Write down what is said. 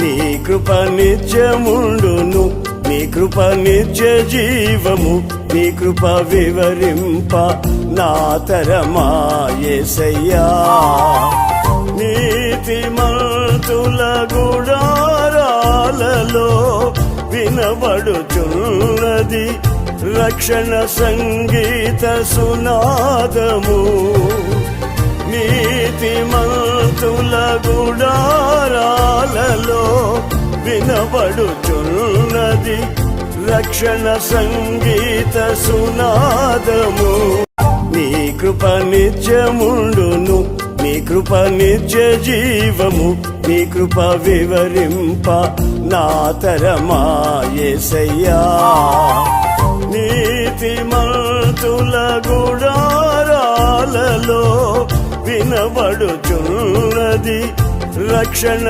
నీ కృప నిత్యముండును, నీ కృప నిత్య జీవము, నీ కృప వివరింప నా తరమా యేసయ్యా. నీతిమంతుల గుడారాలలో వినబడుచున్నది రక్షణ సంగీత సునాదము. నీతిమంతుల గుడారాలలో వినబడుచున్నది రక్షణ సంగీత సునాదము. నీ కృప నిత్యముండును, నీ కృప నిత్య జీవము, నీ కృప వివరింప నా తరమా యేసయ్యా. నీతిమంతుల గుడారాలలో వినబడుచున్నది రక్షణ